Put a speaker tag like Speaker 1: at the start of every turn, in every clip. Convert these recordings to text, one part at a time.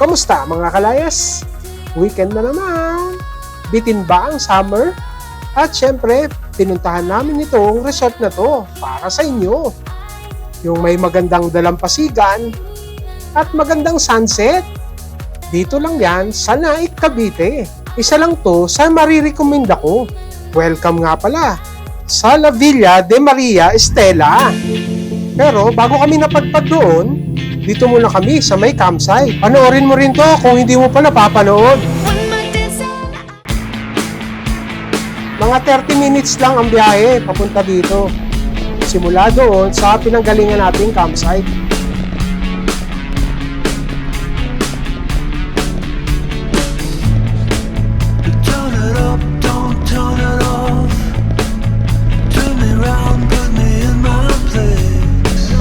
Speaker 1: Kamusta mga kalayas? Weekend na naman. Bitin ba ang summer? At syempre, pinuntahan namin itong resort na to para sa inyo. Yung may magandang dalampasigan at magandang sunset. Dito lang yan sa Naik, Cavite. Isa lang to sa marirekomenda ko. Welcome nga pala sa La Villa de Maria Estela. Pero bago kami napadpad doon, dito muna kami sa may campsite. Panoorin mo rin to kung hindi mo pa napapanood. Mga 30 minutes lang ang biyahe papunta dito. Simula doon sa pinanggalingan nating campsite.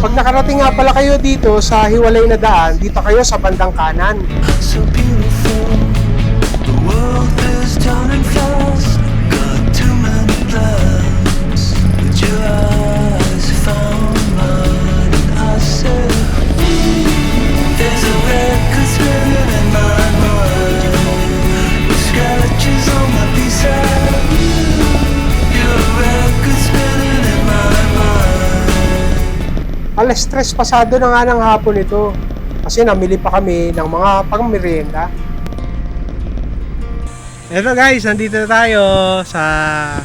Speaker 1: Pag nakarating nga pala kayo dito sa hiwalay na daan, dito kayo sa bandang kanan.
Speaker 2: So beautiful, the world is turning fast. Got too many plans, but your eyes found mine, and I said, there's a record spinning in my mind, with scratches on my B-side. You're a record spinning in my mind.
Speaker 1: Alas 3 pasado na nga ng hapon ito. Kasi namili pa kami ng mga pangmerienda. Eto guys, nandito tayo sa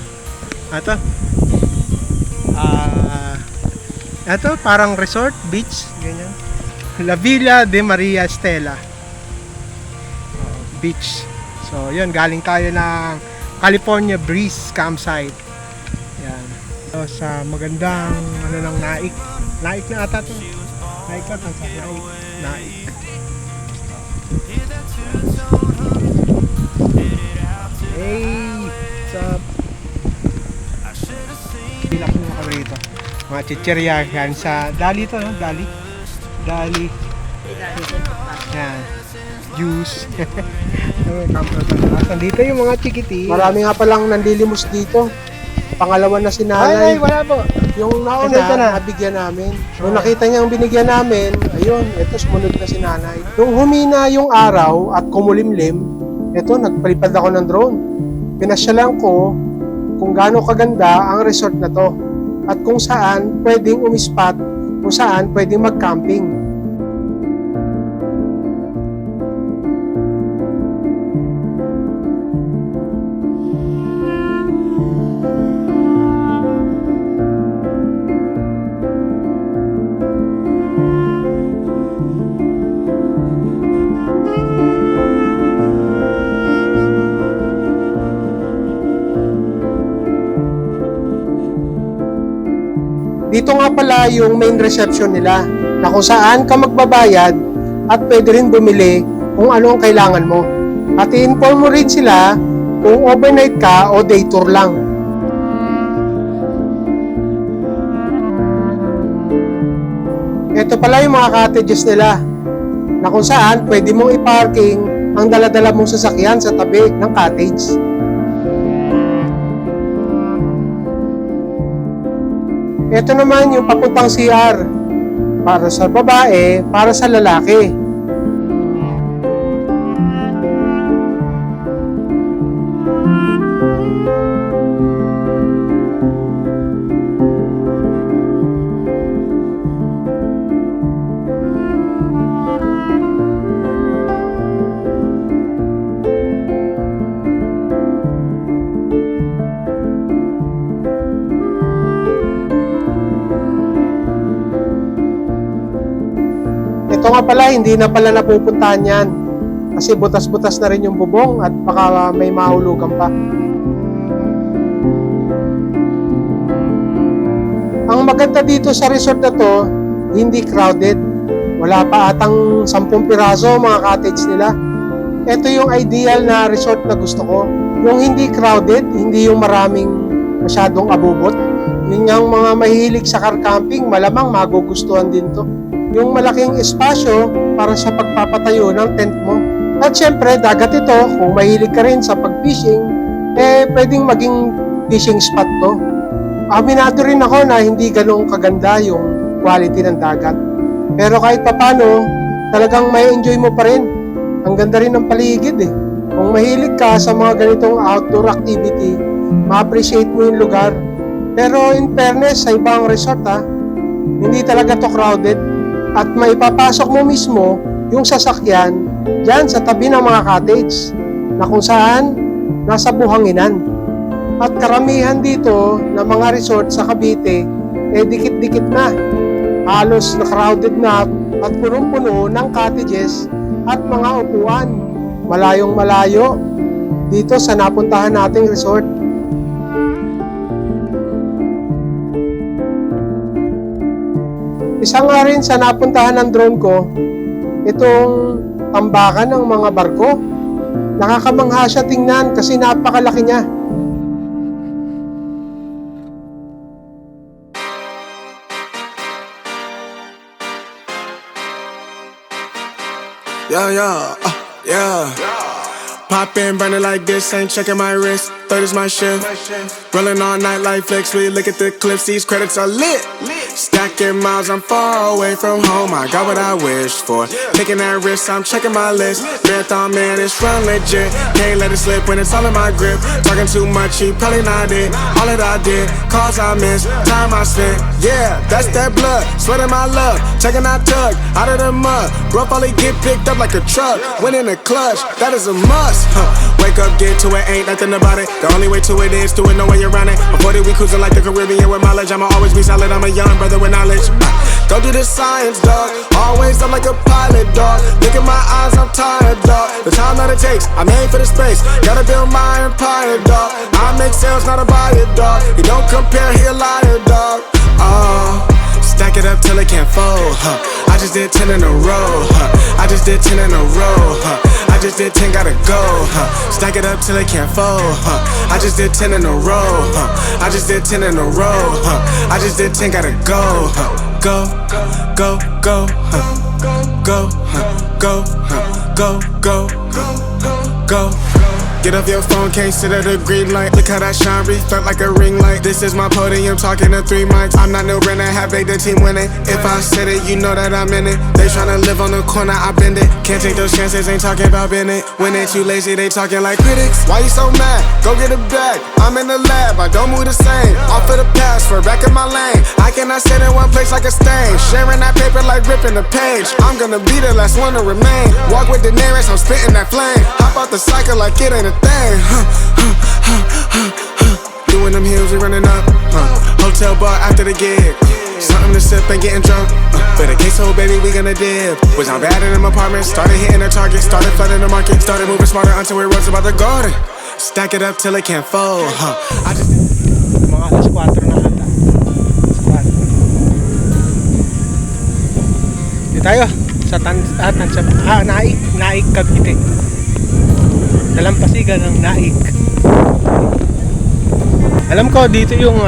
Speaker 1: ito parang resort, beach, ganyan. La Villa de Maria Estela Beach. So yun, galing tayo ng California Breeze Campsite. Yan. So, sa magandang ng Naik. Naik na ata to. Naik na tansa. Naik. Hey, what's up? Bilak mo kami rito. Mga chichirya yan sa Dali to, no? Dali. Yan. Juice. Nandito yung mga chikiti. Marami nga palang nanlilimos dito. Pangalawa na si nanay.
Speaker 3: Ay, wala po.
Speaker 1: Yung nauna,
Speaker 3: Ito na.
Speaker 1: nabigyan namin. Nung nakita niya ang binigyan namin, ayun, ito sumunod na si nanay. Nung humina yung araw at kumulimlim, ito, nagpalipad ako ng drone. Pinasyalan ko kung gaano kaganda ang resort na to at kung saan pwedeng umispat, kung saan pwedeng mag-camping. Dito nga pala yung main reception nila na kung saan ka magbabayad at pwede rin bumili kung ano ang kailangan mo. At i-inform mo rin sila kung overnight ka o day tour lang. Ito pala yung mga cottages nila na kung saan pwede mong i-parking ang dala-dala mong sasakyan sa tabi ng cottage. Ito naman yung papuntang CR. Para sa babae, para sa lalaki. Ito nga pala, hindi na pala napupuntahan yan. Kasi butas-butas na rin yung bubong at baka may mahulugan pa. Ang maganda dito sa resort na to, hindi crowded. Wala pa atang 10 piraso mga cottage nila. Ito yung ideal na resort na gusto ko. Yung hindi crowded, hindi yung maraming masyadong abubot. Yun yung mga mahilig sa car camping, malamang magugustuhan din to. Yung malaking espasyo para sa pagpapatayo ng tent mo. At syempre, dagat ito, kung mahilig ka rin sa pag-fishing, pwedeng maging fishing spot to. Aminado rin ako na hindi ganong kaganda yung quality ng dagat. Pero kahit papano, talagang may enjoy mo pa rin Ang ganda rin ng paligid eh. Kung mahilig ka sa mga ganitong outdoor activity, ma-appreciate mo yung lugar. Pero in fairness, sa ibang resort hindi talaga to crowded. At maipapasok mo mismo yung sasakyan dyan sa tabi ng mga cottage na kung saan nasa buhanginan. At karamihan dito na mga resort sa Cavite, dikit-dikit na. Halos na crowded na at punong-puno ng cottages at mga upuan. Malayong malayo dito sa napuntahan nating resort. Isa nga rin sa napuntahan ng drone ko, itong tambakan ng mga barko. Nakakamangha siya tingnan kasi napakalaki niya.
Speaker 3: Yeah. Pop in, burning like this, ain't checking my wrist. Third is my shift. Rolling all night like flex. We look at the clips, these credits are lit. Stacking miles, I'm far away from home. I got what I wished for. Taking that risk, I'm checking my list. Marathon man, it's run legit. Can't let it slip when it's all in my grip. Talking too much, he probably not it. All that I did, calls I missed, time I spent. Yeah, that's that blood, sweating my love. Checking I tug out of the mud. Bro, probably get picked up like a truck. Winning the clutch, that is a must. Wake up, get to it, ain't nothing about it. The only way to it is do it, no way around it. I'm 40, we cruising like the Caribbean with mileage. I'ma always be solid, I'm a young brother with knowledge. Go do the science, dog. Always I'm like a pilot, dog. Look at my eyes, I'm tired, dog. The time that it takes, I'm aiming for the space. Gotta build my empire, dog. I make sales, not a buyer, dog. You don't compare, he a liar, dog. Stack it up till it can't fold, I just did 10 in a row, I just did 10 in a row, I just did 10, gotta go, Stack it up till it can't fold, I just did 10 in a row, I just did 10 in a row, I just did 10, gotta go, go, go, go, go, go, go, go, go. Get off your phone, can't sit at a green light. Look how that shine reflect like a ring light. This is my podium, talking to 3 mics. I'm not no Brennan, have the team winning. If I said it, you know that I'm in it. They tryna live on the corner, I bend it. Can't take those chances, ain't talking about Bennett. When they too lazy, they talking like critics. Why you so mad? Go get a bag. I'm in the lab, I don't move the same. Off of the pass, for back in my lane. I cannot sit in one place like a stain. Sharing that paper like ripping the page. I'm gonna be the last one to remain. Walk with the nearest, I'm spitting that flame. Hop out the cycle like it ain't a thing. Doing them hills, we running up. Hotel bar after the gig. Something to sip and getting drunk. For the queso, baby, we gonna dip. Was I bad in them apartments? Started hitting the target. Started flooding the market. Started moving smarter until we rose about the garden. Stack it up till it can't fold. I just...
Speaker 1: Mga alas 4 na ata. Dito tayo sa Naik, Cavite. Dalampasigan ng Naik. Alam ko dito yung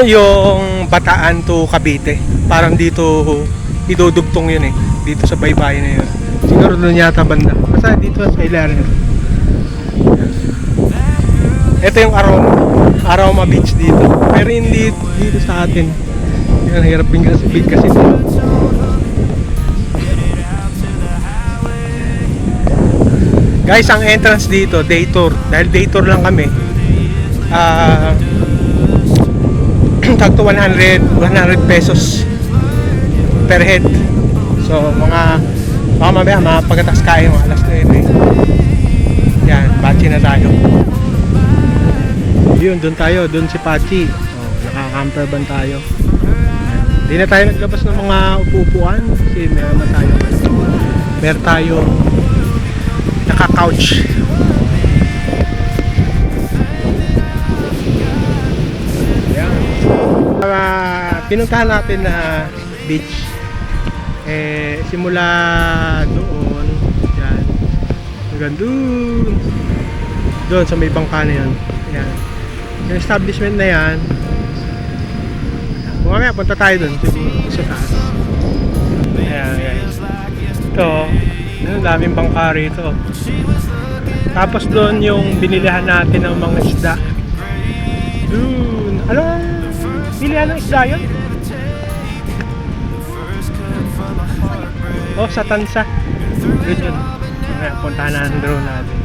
Speaker 1: yung Bataan to Cavite. Parang dito idudugtong yun dito sa baybayin na yun. Siguro doon yata banda. Basta dito sa ilalim. Ito yung Aroma Beach dito. Pero hindi dito sa atin. Yan, hirap big kasi dito. Guys, ang entrance dito, day tour. Dahil day tour lang kami. Tag to 100 pesos per head. So, mamaya, pagkatas kayo, alas 9. Yan, Pachi na tayo. Yun, doon si Pachi. Naka-camper van tayo. Hindi na tayo naglabas ng mga upuan kasi meron tayong naka-couch. Pinuntahan natin na beach simula doon yan hanggang doon sa may bangka na yan. Yan yung establishment na yan. Mamaya punta tayo doon sa taas. Ayan guys, ito daming bangka rito. Tapos doon yung binilihan natin ng mga isda doon. Bilihan ng isda yun? Sa Tansa.
Speaker 4: Good yun. Kaya puntahan na ang drone natin.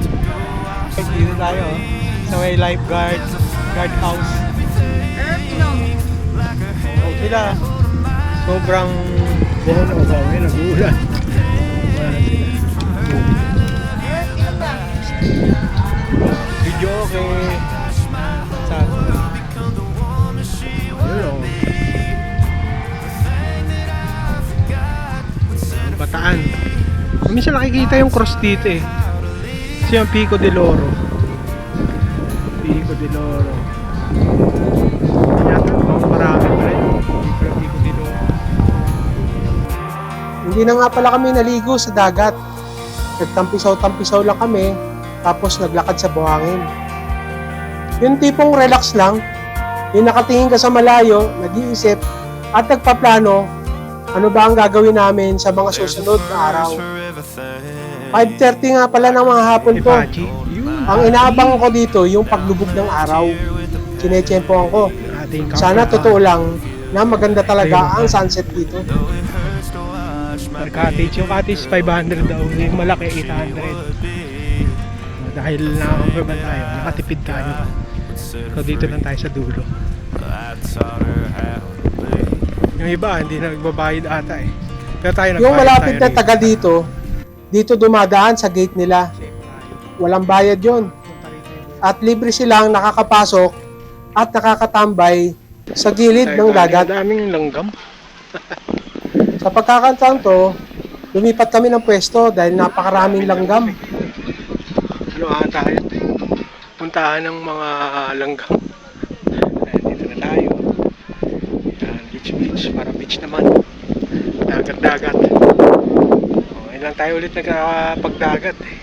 Speaker 4: Dito tayo, oh. Sa may lifeguard, guard house. Oh, sila. Sobrang buhon o ba? May nag-uulan. Video okay. Saan? Yun o. Bataan. Minsan nakikita yung cross dito eh. Kasi yung Pico de Loro. Pico de Loro. Yata, marami pa rin. Pico de Loro.
Speaker 1: Hindi na nga pala kami naligo sa dagat. Nagtampisaw-tampisaw lang kami, tapos naglakad sa buhangin. Yung tipong relax lang, yung nakatingin ka sa malayo, nag-iisip, at nagpaplano, ano ba ang gagawin namin sa mga susunod na araw. 5:30 nga pala ng mga hapon to.
Speaker 4: Ipachi.
Speaker 1: Ang inaabang ko dito, yung paglubog ng araw. Sinetsyempohan ko. Sana totoo lang na maganda talaga ang sunset dito.
Speaker 4: Per cottage. Yung cottage 500 daw. Yung malaki 800. Dahil nakakamperman tayo, nakatipid tayo. So dito lang tayo sa dulo. Yung iba, hindi na nagbabayad ata eh. Pero tayo nagbayad.
Speaker 1: Yung malapit
Speaker 4: tayo
Speaker 1: na taga dito dumadaan sa gate nila. Walang bayad yon. At libre silang nakakapasok at nakakatambay sa gilid ng dagat.
Speaker 4: Daming langgam.
Speaker 1: Sa pagkakataon to, lumipat kami ng pwesto dahil napakaraming langgam.
Speaker 4: Ano tayo? Puntahan ng mga langgam. Ayan, dito na tayo. Ayan, beach. Para beach naman. Dagat. Ngayon lang tayo ulit nagkapagdagat eh.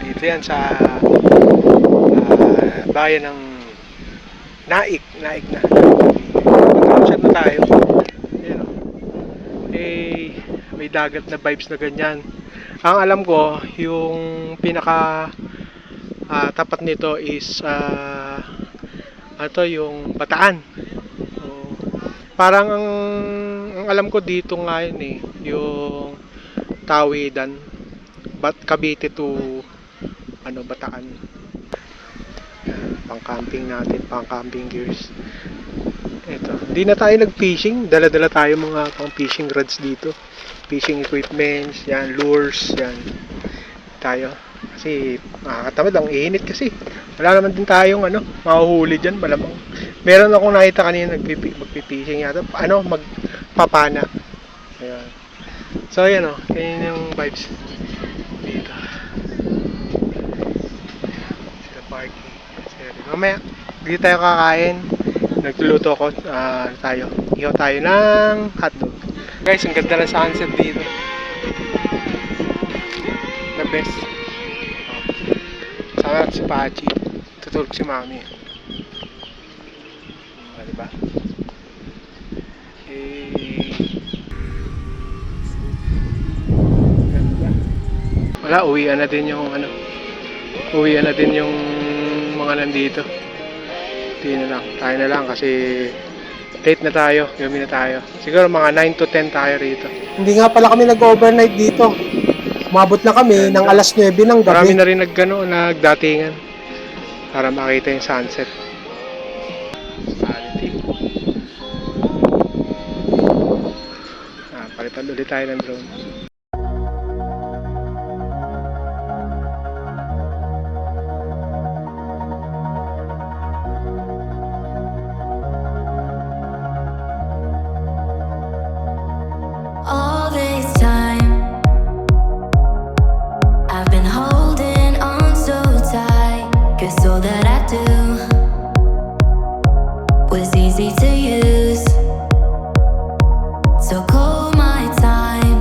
Speaker 4: Dito yan sa bayan ng Naik na. Pagkakasyan na tayo. Ayan, eh, may dagat na vibes na ganyan. Ang alam ko, yung pinaka tapat nito is yung Bataan. So, parang ang alam ko dito nga yun eh, yung Tawidan, Cavite to Bataan. Pang-camping natin, pang-camping gears. Ito, hindi na tayo nag-fishing, dala-dala tayo mga pang-fishing rods dito. Fishing equipments, yan, lures, yan. Tayo. Kasi nakakatamad, ang init kasi. Wala naman din tayong mahuhuli dyan, malamang. Meron akong nakita kanina magpipishing yata. Magpapana. Ayan. So ayan ganyan yung vibes dito. Sila parking. Mamaya, dito tayo kakain. Nagluluto ako, ihaw tayo ng hotdog. Guys, ang ganda ng sunset dito. The best. Sama si Pachi. Tutulog si Mami. Diba? Wala, uwian na din yung mga nandito. Tayo na lang kasi late na tayo, gabi na tayo. Siguro mga 9 to 10 tayo rito.
Speaker 1: Hindi nga pala kami nag-overnight dito. Umabot na kami ng alas 9 ng gabi.
Speaker 4: Marami na rin nagdatingan para makita yung sunset. Quality. Palitan ulit tayo ng drone.
Speaker 5: All this time, I've been holding on so tight, 'cause all that I do was easy to use. So call my time,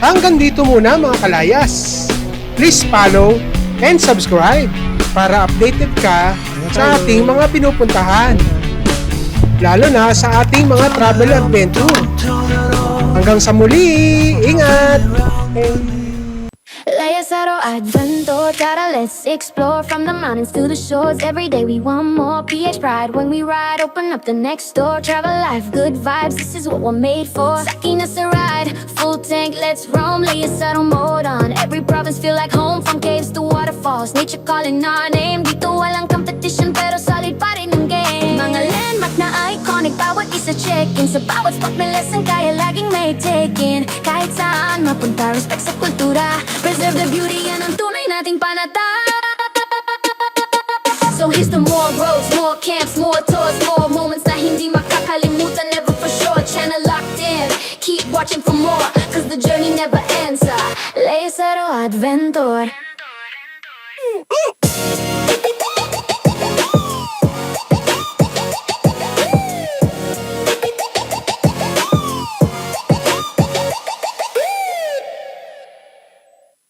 Speaker 1: Hanggang dito muna mga kalayas. Please follow and subscribe para updated ka sa ating mga pinupuntahan. Lalo na sa ating mga travel adventure. Hanggang sa muli, ingat!
Speaker 5: Layasaro Adventure, Tara, let's explore from the mountains to the shores. Every day we want more. PH Pride when we ride, open up the next door. Travel life, good vibes, this is what we're made for. Saki na sa ride, full tank, let's roam. Layasaro mode on, every province feel like home. From caves to waterfalls, nature calling our name. Dito walang competition pero solid pa rin ang game. Mga landmark na iconic, bawat isa check-in. Sa bawat spot may lesson, kaya laging may take-in. Kahit saan mapunta, respect sa kultura. Preserve the beauty, yan ang tunay nating panata. So here's to more roads, more camps, more tours, more moments na hindi makakalimutan, never for sure. Channel locked in, keep watching for more, cause the journey never ends. Layasaro Adventure.